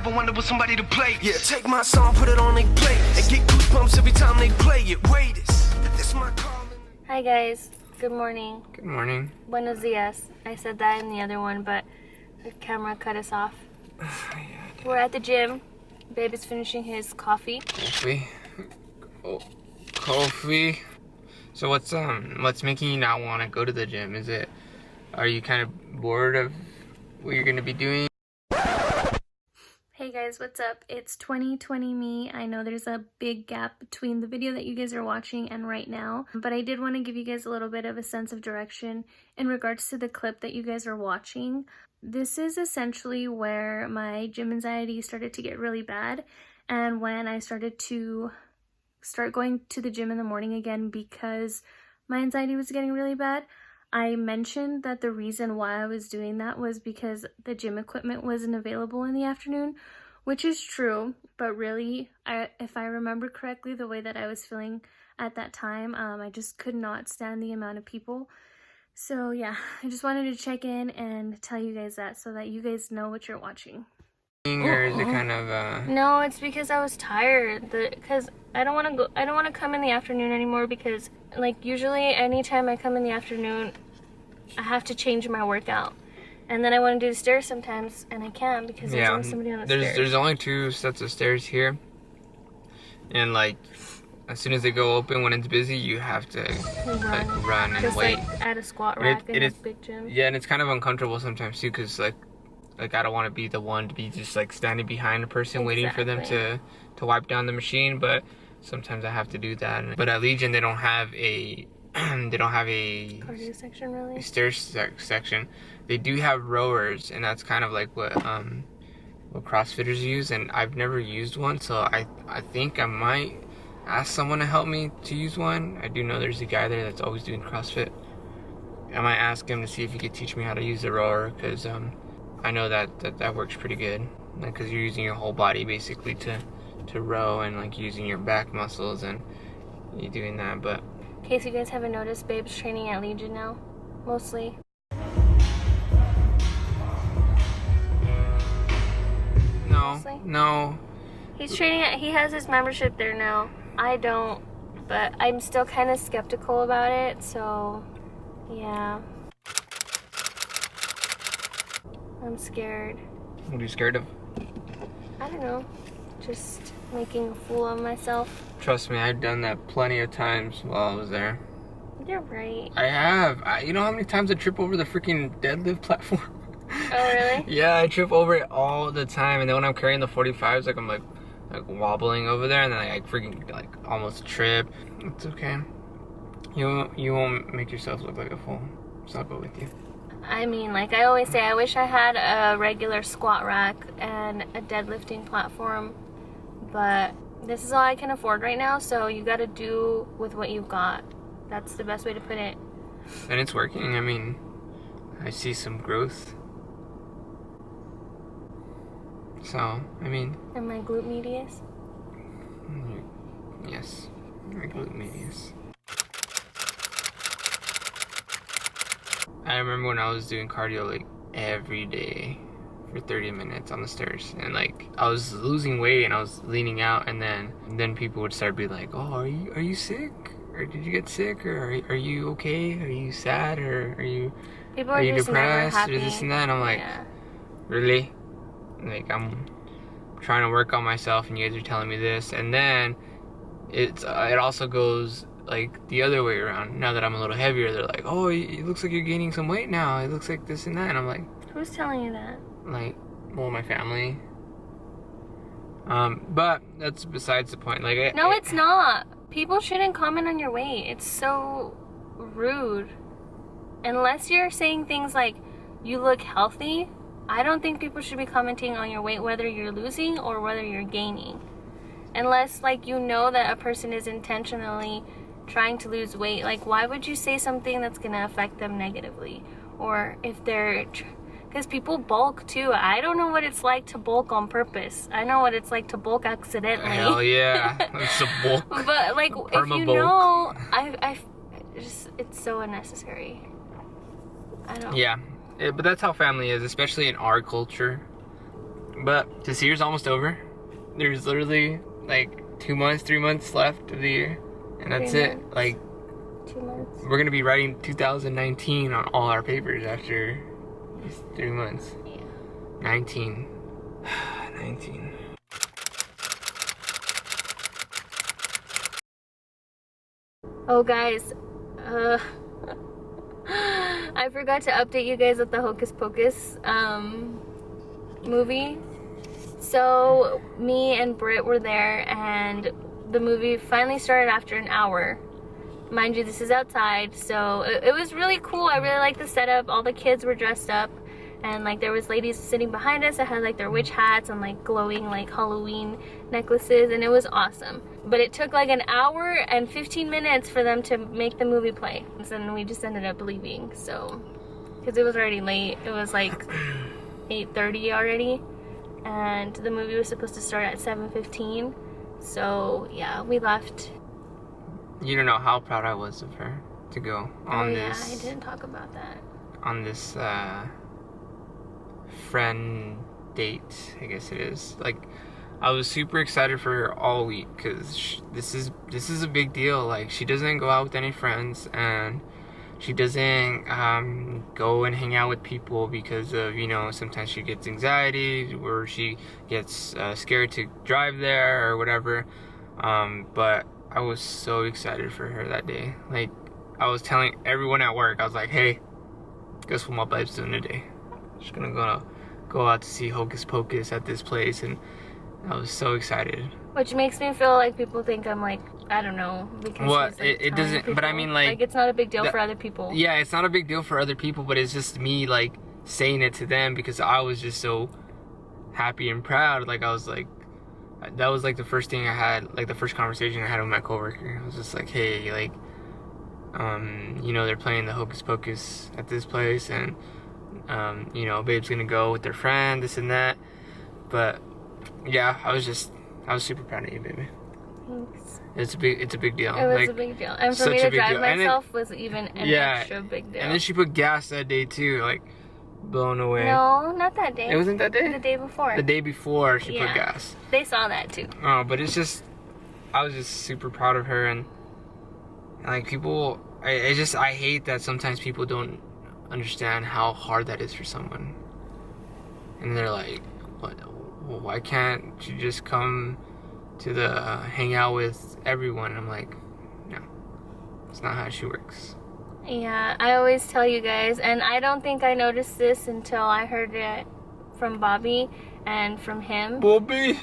ever wanted with somebody to play. Yeah, take my song, put it on they play, and get goosebumps every time they play it. Wait, this my calling. Hi guys, good morning. Good morning. Buenos dias. I said that in the other one, but the camera cut us off. We're at the gym. Babe is finishing his coffee. Coffee. So what's making you not want to go to the gym? Are you kind of bored of what you're gonna be doing? Hey guys, what's up? It's 2020 me. I know there's a big gap between the video that you guys are watching and right now, but I did want to give you guys a little bit of a sense of direction in regards to the clip that you guys are watching. This is essentially where my gym anxiety started to get really bad, and when I started to going to the gym in the morning again because my anxiety was getting really bad. I mentioned that the reason why I was doing that was because the gym equipment wasn't available in the afternoon, which is true, but really, if I remember correctly, the way that I was feeling at that time, I just could not stand the amount of people. So yeah, I just wanted to check in and tell you guys that so that you guys know what you're watching. Or is it kind of No, it's because I was tired. Because I don't want to come in the afternoon anymore because, like, usually anytime I come in the afternoon, I have to change my workout. And then I want to do the stairs sometimes, and I can't because there's only somebody on the stairs. There's only 2 sets of stairs here. And, like, as soon as they go open, when it's busy, you have to run and just wait. Like at a squat rack in a big gym. Yeah, and it's kind of uncomfortable sometimes too, because like I don't want to be the one to be just like standing behind a person waiting for them to wipe down the machine, but sometimes I have to do that. But at Legion they don't have a cardio section, really. Stairs section. They do have rowers, and that's kind of like what CrossFitters use, and I've never used one, so I think I might ask someone to help me to use one. I do know there's a guy there that's always doing CrossFit. I might ask him to see if he could teach me how to use the rower, because I know that works pretty good, because you're using your whole body basically to row, and like using your back muscles and you're doing that. But in case you guys haven't noticed, Babe's training at Legion now, mostly. No. He's training he has his membership there now. I don't, but I'm still kind of skeptical about it, so yeah. I'm scared. What are you scared of? I don't know. Just making a fool of myself. Trust me, I've done that plenty of times while I was there. You're right. I have. You know how many times I trip over the freaking deadlift platform? Oh, really? Yeah, I trip over it all the time, and then when I'm carrying the 45s, like I'm like wobbling over there, and then I freaking like almost trip. It's okay. You won't make yourself look like a fool, so I'll go with you. I mean, like I always say, I wish I had a regular squat rack and a deadlifting platform, but this is all I can afford right now, so you gotta do with what you've got. That's the best way to put it. And it's working. I mean, I see some growth. So, I mean... And my glute medius? Yes, my glute medius. I remember when I was doing cardio like every day for 30 minutes on the stairs, and like I was losing weight and I was leaning out, and then people would start being like, "Oh, are you sick? Or did you get sick? Or are you okay? Are you sad? Or are you depressed? Or this and that?" And I'm like, yeah. Really? Like I'm trying to work on myself, and you guys are telling me this. And then it also goes like the other way around. Now that I'm a little heavier, they're like, "Oh, it looks like you're gaining some weight now. It looks like this and that." And I'm like, who's telling you that? Like, well, my family. But that's besides the point. Like, no, it's not. People shouldn't comment on your weight. It's so rude. Unless you're saying things like, "You look healthy," I don't think people should be commenting on your weight, whether you're losing or whether you're gaining. Unless, like, you know that a person is intentionally trying to lose weight. Like, why would you say something that's going to affect them negatively? Or if they're... Because people bulk, too. I don't know what it's like to bulk on purpose. I know what it's like to bulk accidentally. Hell yeah. It's a bulk. But, like, if you know, it's so unnecessary. I don't... Yeah. But that's how family is, especially in our culture. But this year's almost over. There's literally like 2 months, 3 months left of the year, and that's it. Like 2 months. we're gonna be writing 2019 on all our papers after these 3 months. Yeah. 19. 19. Oh guys, I forgot to update you guys with the Hocus Pocus movie. So me and Britt were there, and the movie finally started after an hour. Mind you, this is outside, so it was really cool. I really liked the setup. All the kids were dressed up, and like there was ladies sitting behind us that had like their witch hats and like glowing like Halloween necklaces, and it was awesome. But it took like an hour and 15 minutes for them to make the movie play, and we just ended up leaving. So because it was already late, it was like 8:30 already, and the movie was supposed to start at 7:15. So yeah, we left. You don't know how proud I was of her to go on this. Yeah, I didn't talk about that. On this friend date, I guess it is. Like, I was super excited for her all week because this is a big deal. Like, she doesn't go out with any friends, and she doesn't go and hang out with people because of, you know, sometimes she gets anxiety or she gets scared to drive there or whatever. But I was so excited for her that day. Like, I was telling everyone at work, I was like, hey, guess what my babe's doing today? She's gonna go out to see Hocus Pocus at this place, and I was so excited. Which makes me feel like people think I'm like, I don't know, because what like, it doesn't people. but I mean, like it's not a big deal for other people. Yeah, it's not a big deal for other people, but it's just me like saying it to them because I was just so happy and proud. Like, I was like, that was like the first thing I had, like the first conversation I had with my coworker. I was just like, hey, like, you know, they're playing the Hocus Pocus at this place, and you know, babe's gonna go with their friend, this and that. But yeah, I was super proud of you, baby. Thanks. It's a big deal. It was like, a big deal, and for me to drive myself was even an extra big deal. And then she put gas that day too, like, blown away. No, not that day. It wasn't that day? The day before. The day before she put gas. They saw that too. Oh, but it's just, I was just super proud of her, and like, people, I hate that sometimes people don't understand how hard that is for someone. And they're like, what? Well, why can't you just come to the hang out with everyone? And I'm like, no, it's not how she works. Yeah, I always tell you guys, and I don't think I noticed this until I heard it from Bobby and from him. Bobby?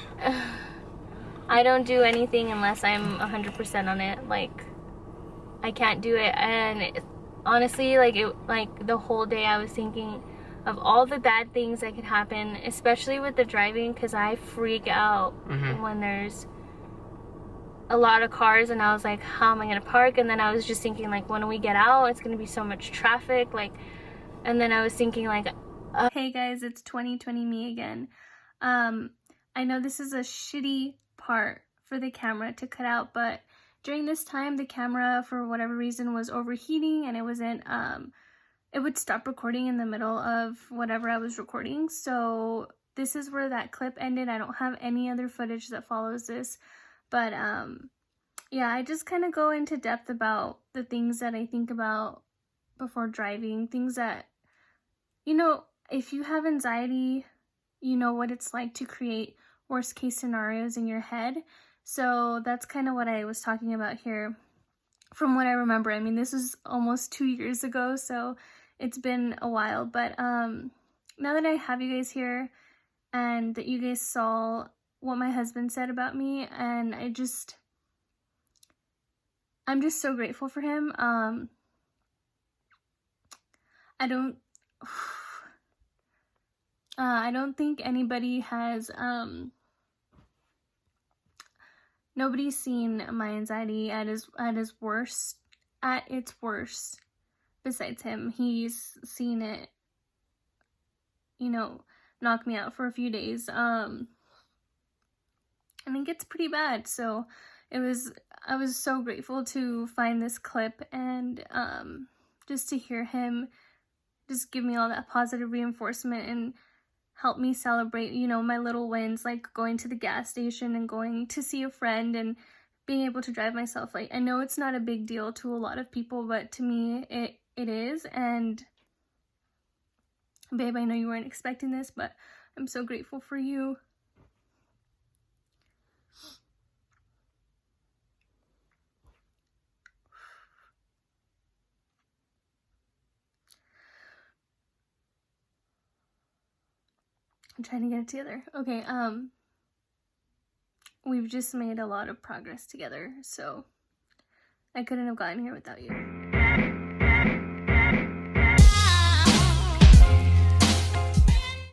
I don't do anything unless I'm 100% on it. Like, I can't do it. And honestly, like the whole day I was thinking of all the bad things that could happen, especially with the driving, because I freak out when there's a lot of cars, and I was like, how am I gonna park? And then I was just thinking, like, when we get out, it's gonna be so much traffic, like. And then I was thinking, like, hey guys, it's 2020 me again. I know this is a shitty part for the camera to cut out, but during this time the camera, for whatever reason, was overheating, and it wasn't it would stop recording in the middle of whatever I was recording. So this is where that clip ended. I don't have any other footage that follows this, but yeah, I just kind of go into depth about the things that I think about before driving, things that, you know, if you have anxiety, you know what it's like to create worst case scenarios in your head. So that's kind of what I was talking about here from what I remember. I mean, this is almost 2 years ago, so it's been a while. But now that I have you guys here and that you guys saw what my husband said about me, and I'm just so grateful for him. I don't think anybody has, nobody's seen my anxiety at its worst besides him. He's seen it, you know, knock me out for a few days. And it gets pretty bad. So I was so grateful to find this clip and just to hear him just give me all that positive reinforcement and help me celebrate, you know, my little wins, like going to the gas station and going to see a friend and being able to drive myself. Like, I know it's not a big deal to a lot of people, but to me it is. And babe, I know you weren't expecting this, but I'm so grateful for you. I'm trying to get it together. Okay, we've just made a lot of progress together, so I couldn't have gotten here without you.